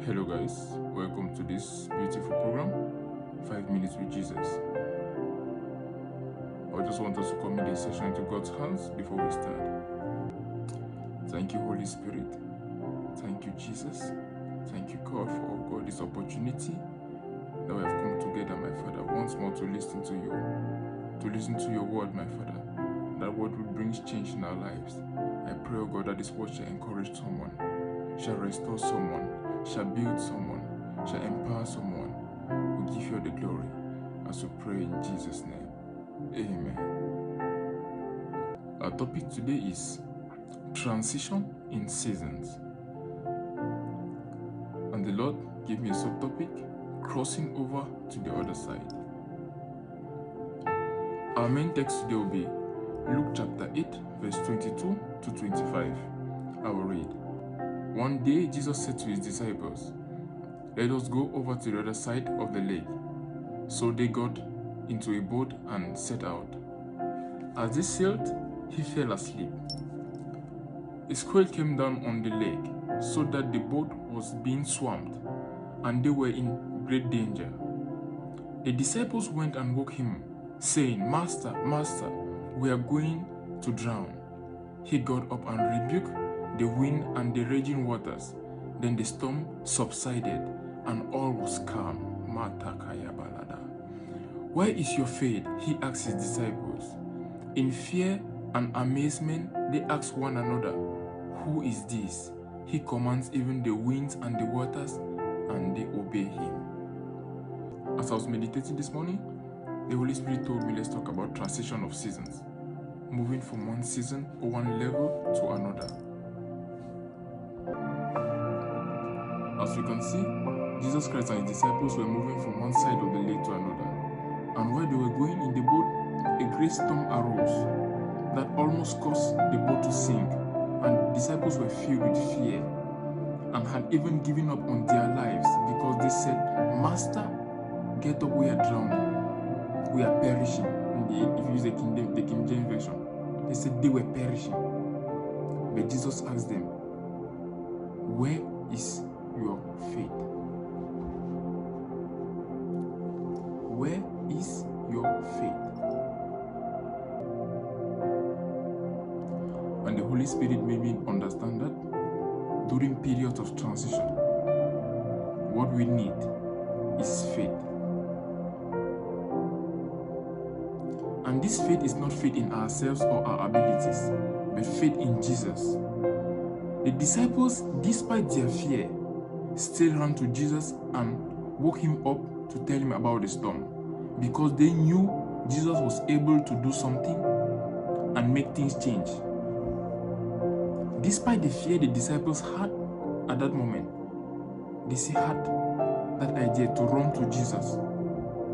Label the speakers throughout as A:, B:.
A: Hello guys, welcome to this beautiful program, 5 Minutes with Jesus. I just want us to commit this session into God's hands before we start. Thank you, Holy Spirit. Thank you, Jesus. Thank you, God, for this opportunity that we have come together, my Father, once more to listen to your word, my Father. That word will bring change in our lives. I pray, oh God, that this word shall encourage someone, shall restore someone, shall build someone, shall empower someone. We give you the glory as we pray in Jesus' name. Amen. Our topic today is transition in seasons. And the Lord gave me a subtopic, crossing over to the other side. Our main text today will be Luke chapter 8, verse 22 to 25. I will read. One day Jesus said to his disciples, "Let us go over to the other side of the lake." So they got into a boat and set out. As they sailed, he fell asleep. A squall came down on the lake, so that the boat was being swamped, and they were in great danger. The disciples went and woke him, saying, "Master, Master, we are going to drown." He got up and rebuked the wind and the raging waters. Then the storm subsided, and all was calm. "Where is your faith?" he asked his disciples. In fear and amazement, they asked one another, "Who is this? He commands even the winds and the waters, and they obey him." As I was meditating this morning, the Holy Spirit told me, let's talk about transition of seasons, moving from one season or one level to another. As you can see, Jesus Christ and his disciples were moving from one side of the lake to another. And while they were going in the boat, a great storm arose that almost caused the boat to sink. And the disciples were filled with fear and had even given up on their lives because they said, "Master, get up, we are drowning. We are perishing." If you use the King James Version, they said they were perishing. But Jesus asked them, "Where is your faith? Where is your faith?" And the Holy Spirit made me understand that during periods of transition, what we need is faith. And this faith is not faith in ourselves or our abilities, but faith in Jesus. The disciples, despite their fear, still ran to Jesus and woke him up to tell him about the storm, because they knew Jesus was able to do something and make things change. Despite the fear the disciples had at that moment, they still had that idea to run to Jesus.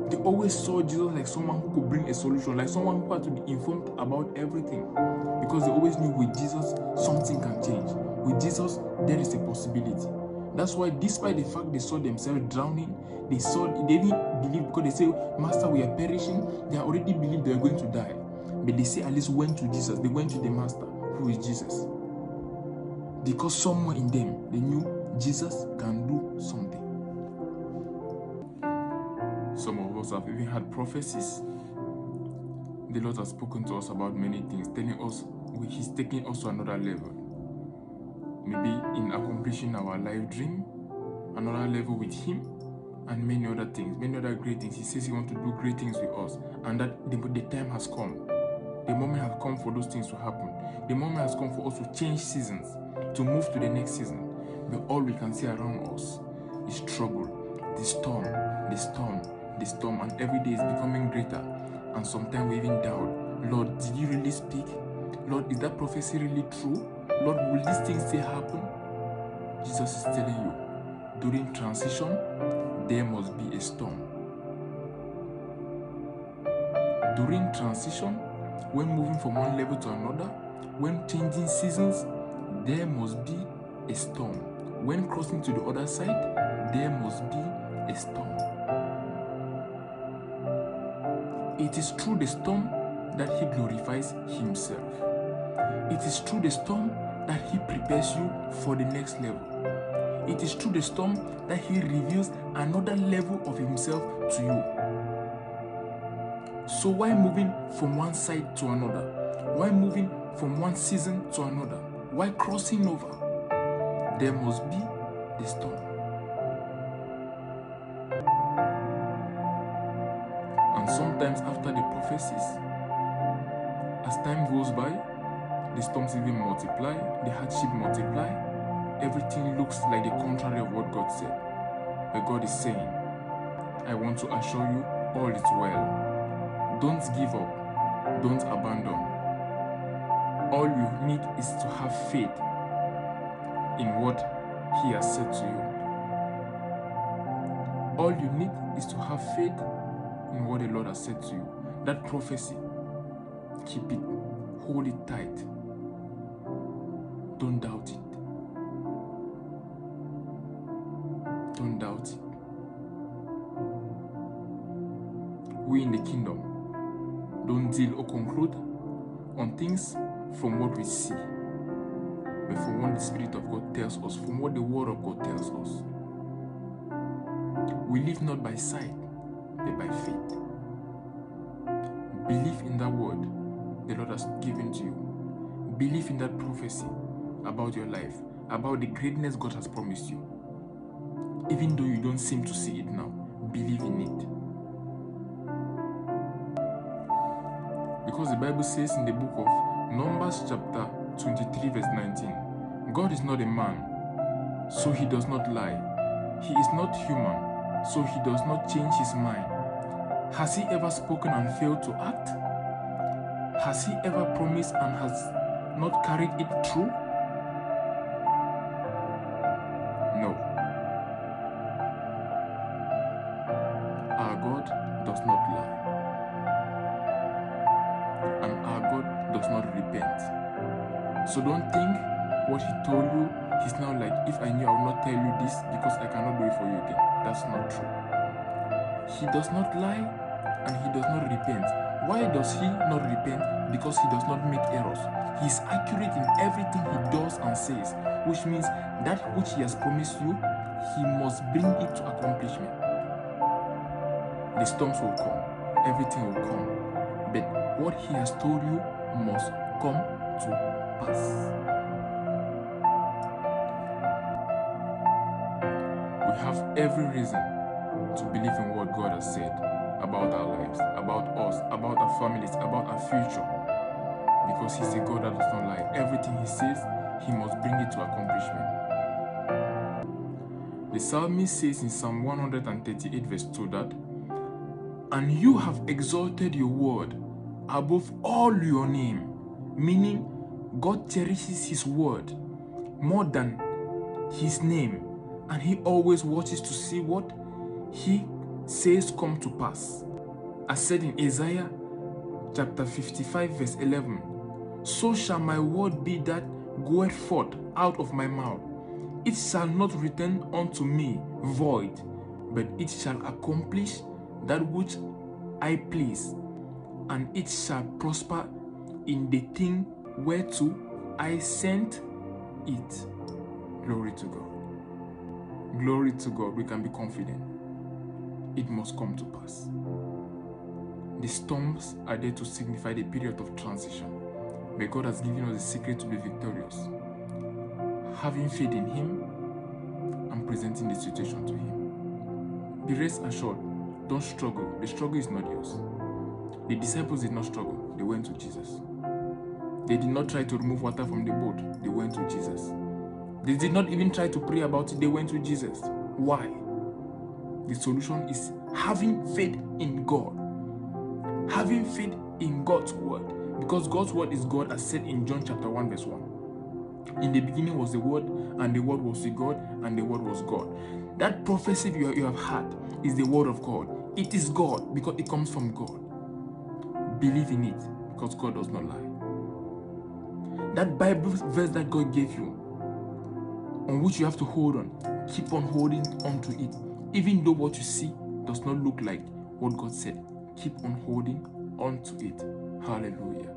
A: They always saw Jesus like someone who could bring a solution, like someone who had to be informed about everything, because they always knew with Jesus something can change. With Jesus there is a possibility. That's why, despite the fact they saw themselves drowning, they didn't believe, because they say, "Master, we are perishing." They already believed they were going to die, but they say at least went to Jesus. They went to the Master, who is Jesus, because somewhere in them they knew Jesus can do something. Some of us have even had prophecies. The Lord has spoken to us about many things, telling us He's taking us to another level. Maybe in accomplishing our life dream, another level with Him, and many other things, many other great things. He says He wants to do great things with us, and that the time has come. The moment has come for those things to happen. The moment has come for us to change seasons, to move to the next season. But all we can see around us is trouble, the storm, and every day is becoming greater. And sometimes we even doubt, "Lord, did you really speak? Lord, is that prophecy really true? Lord, will these things still happen?" Jesus is telling you, during transition, there must be a storm. During transition, when moving from one level to another, when changing seasons, there must be a storm. When crossing to the other side, there must be a storm. It is through the storm that He glorifies Himself. It is through the storm that He prepares you for the next level. It is through the storm that He reveals another level of Himself to you. So why moving from one side to another? Why moving from one season to another? Why crossing over? There must be the storm. And sometimes after the prophecies, as time goes by, the storms even multiply, the hardship multiply, everything looks like the contrary of what God said. But God is saying, I want to assure you, all is well. Don't give up. Don't abandon. All you need is to have faith in what He has said to you. All you need is to have faith in what the Lord has said to you. That prophecy, keep it, hold it tight. Don't doubt it. Don't doubt it. We in the kingdom don't deal or conclude on things from what we see, but from what the Spirit of God tells us, from what the Word of God tells us. We live not by sight, but by faith. Believe in that word the Lord has given to you. Believe in that prophecy about your life, about the greatness God has promised you. Even though you don't seem to see it now, believe in it. Because the Bible says in the book of Numbers chapter 23 verse 19, God is not a man, so He does not lie. He is not human, so He does not change His mind. Has He ever spoken and failed to act? Has He ever promised and has not carried it through? No. Our God does not lie. And our God does not repent. So don't think what He told you, He's now like, if I knew I would not tell you this because I cannot do it for you again. That's not true. He does not lie and He does not repent. Why does He not repent? Because He does not make errors. He is accurate in everything He does and says, which means that which He has promised you, He must bring it to accomplishment. The storms will come, everything will come, but what He has told you must come to pass. We have every reason to believe in what God has said about our lives, about us, about our families, about our future, because He's a God that does not lie. Everything He says, He must bring it to accomplishment. The psalmist says in Psalm 138 verse 2 that, and you have exalted your word above all your name, meaning God cherishes His word more than His name, and He always watches to see what He says come to pass. As said in Isaiah chapter 55 verse 11, so shall my word be that goeth forth out of my mouth. It shall not return unto me void, but it shall accomplish that which I please, and it shall prosper in the thing whereto I sent it. Glory to God. Glory to God. We can be confident. It must come to pass. The storms are there to signify the period of transition, but God has given us the secret to be victorious. Having faith in Him and presenting the situation to Him. Be rest assured, don't struggle. The struggle is not yours. The disciples did not struggle. They went to Jesus. They did not try to remove water from the boat. They went to Jesus. They did not even try to pray about it. They went to Jesus. Why? The solution is having faith in God. Having faith in God's word. Because God's word is God, as said in John chapter 1 verse 1. In the beginning was the Word, and the Word was with God, and the Word was God. That prophecy you have had is the Word of God. It is God because it comes from God. Believe in it because God does not lie. That Bible verse that God gave you, on which you have to hold on, keep on holding on to it. Even though what you see does not look like what God said, keep on holding on to it. Hallelujah.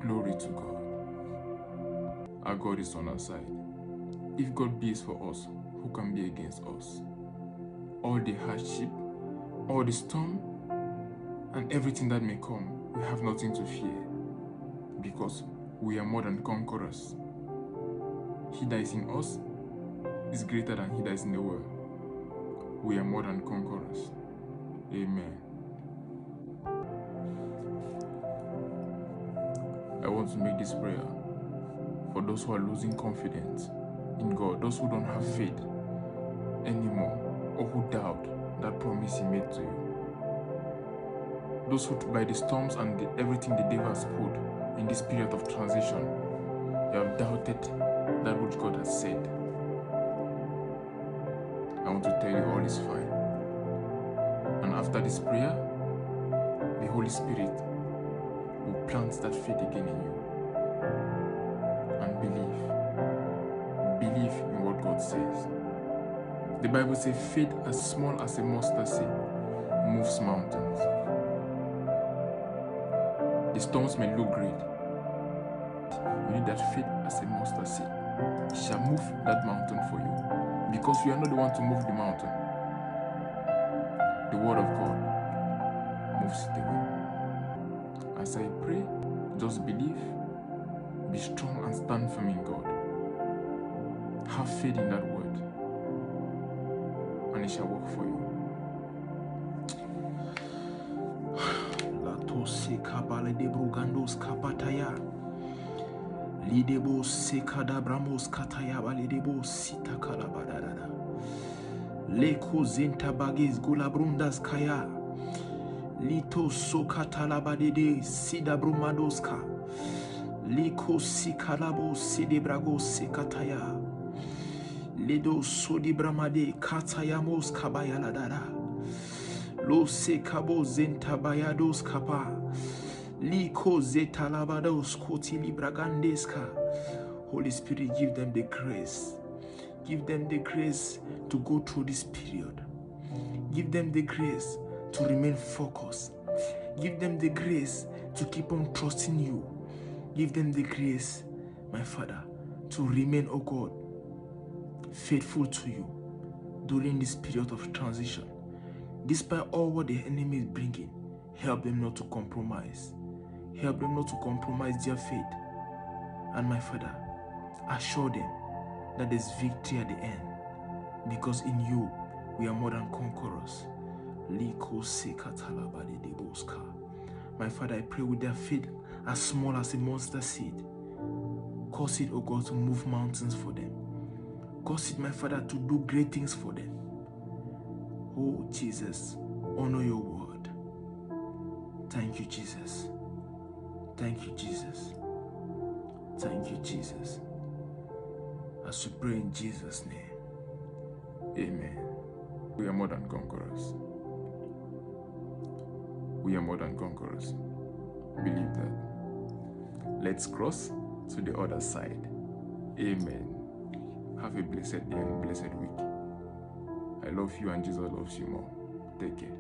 A: Glory to God. Our God is on our side. If God be for us, who can be against us? All the hardship, all the storm, and everything that may come, we have nothing to fear, because we are more than conquerors. He that is in us is greater than he that is in the world. We are more than conquerors. Amen. I want to make this prayer for those who are losing confidence in God, those who don't have faith anymore, or who doubt that promise He made to you. Those who, by the storms and everything the devil has put in this period of transition, you have doubted that which God has said. I want to tell you all is fine. And after this prayer, the Holy Spirit will plant that faith again in you. And believe in what God says. The Bible says faith as small as a mustard seed moves mountains. The storms may look great. You need that faith as a mustard seed. It shall move that mountain for you. Because you are not the one to move the mountain. The word of God moves it away. As I pray, just believe, be strong and stand firm in God. Have faith in that word, and it shall work for you.
B: Lidebo sekada bramos kataya balidebo sita kalabadada. Leko zenta bagis gulabrundas kaya. Lito sokatalabadede sida brumadoska. Liko sikalabo sidebrago sekataya. Ledo sodibramade katayamos kabayaladara. Lo sekabo zenta bayados kapa. Liko zetalabados kotili bragandeska. Holy Spirit, give them the grace. Give them the grace to go through this period. Give them the grace to remain focused. Give them the grace to keep on trusting you. Give them the grace, my Father, to remain, oh God, faithful to you during this period of transition. Despite all what the enemy is bringing, help them not to compromise. Help them not to compromise their faith. And my Father, assure them that there's victory at the end, because in you we are more than conquerors. My Father, I pray with their faith as small as a mustard seed. Cause it, oh God, to move mountains for them. Cause it, my Father, to do great things for them. Oh Jesus, honor your word. Thank you, Jesus. Thank you, Jesus. Thank you, Jesus. As we pray in Jesus' name. Amen.
A: We are more than conquerors. We are more than conquerors. Believe that. Let's cross to the other side. Amen. Have a blessed day and blessed week. I love you and Jesus loves you more. Take care.